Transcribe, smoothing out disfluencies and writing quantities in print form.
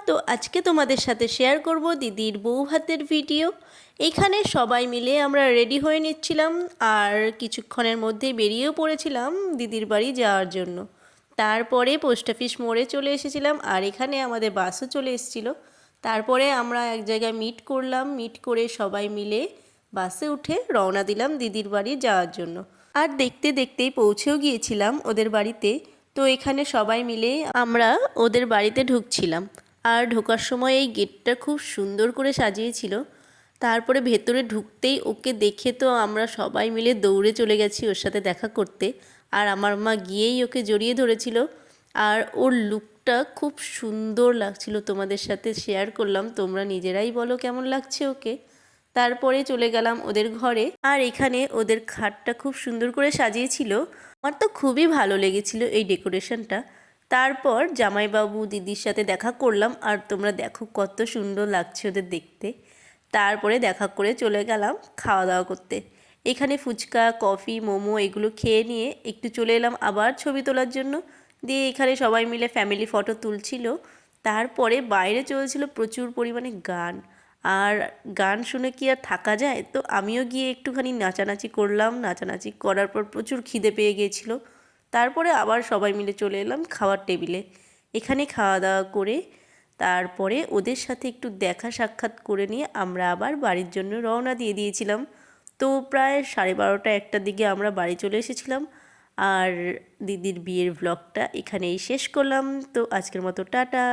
তো আজকে তোমাদের সাথে শেয়ার করব দিদির বউ ভাতের ভিডিও। এখানে সবাই মিলে আমরা রেডি হয়ে নিচ্ছিলাম আর কিছুক্ষণের মধ্যেই বেরিয়েও পড়েছিলাম দিদির বাড়ি যাওয়ার জন্য। তারপরে পোস্ট অফিস মোড়ে চলে এসেছিলাম আর এখানে আমাদের বাসও চলে এসেছিলো। তারপরে আমরা এক জায়গায় মিট করলাম, মিট করে সবাই মিলে বাসে উঠে রওনা দিলাম দিদির বাড়ি যাওয়ার জন্য। আর দেখতে দেখতেই পৌঁছেও গিয়েছিলাম ওদের বাড়িতে। তো এখানে সবাই মিলে আমরা ওদের বাড়িতে ঢুকছিলাম আর ঢোকার সময় এই গেটটা খুব সুন্দর করে সাজিয়েছিল। তারপরে ভেতরে ঢুকতেই ওকে দেখে তো আমরা সবাই মিলে দৌড়ে চলে গেছি ওর সাথে দেখা করতে। আর আমার মা গিয়েই ওকে জড়িয়ে ধরেছিল আর ওর লুকটা খুব সুন্দর লাগছিল, তোমাদের সাথে শেয়ার করলাম, তোমরা নিজেরাই বলো কেমন লাগছে ওকে। তারপরে চলে গেলাম ওদের ঘরে আর এখানে ওদের খাটটা খুব সুন্দর করে সাজিয়েছিল। আমার তো খুবই ভালো লেগেছিল এই ডেকোরেশনটা। তারপর জামাইবাবু দিদির সাথে দেখা করলাম আর তোমরা দেখো কত সুন্দর লাগছে ওদের দেখতে। তারপরে দেখা করে চলে গেলাম খাওয়া দাওয়া করতে। এখানে ফুচকা, কফি, মোমো এগুলো খেয়ে নিয়ে একটু চলে এলাম আবার ছবি তোলার জন্য। দিয়ে এখানে সবাই মিলে ফ্যামিলি ফটো তুলছিল। তারপরে বাইরে চলছিল প্রচুর পরিমাণে গান, আর গান শুনে কি আর থাকা যায়, তো আমিও গিয়ে একটুখানি নাচানাচি করলাম। নাচানাচি করার পর প্রচুর খিদে পেয়ে গিয়েছিল। তারপরে আবার সবাই মিলে চলে এলাম খাওয়ার টেবিলে। এখানে খাওয়া দাওয়া করে তারপরে ওদের সাথে একটু দেখা সাক্ষাৎ করে নিয়ে আমরা আবার বাড়ির জন্য রওনা দিয়ে দিয়েছিলাম। তো প্রায় 12:30 একটার দিকে আমরা বাড়ি চলে এসেছিলাম। আর দিদির বিয়ের ব্লগটা এখানেই শেষ করলাম। তো আজকের মতো টাটা।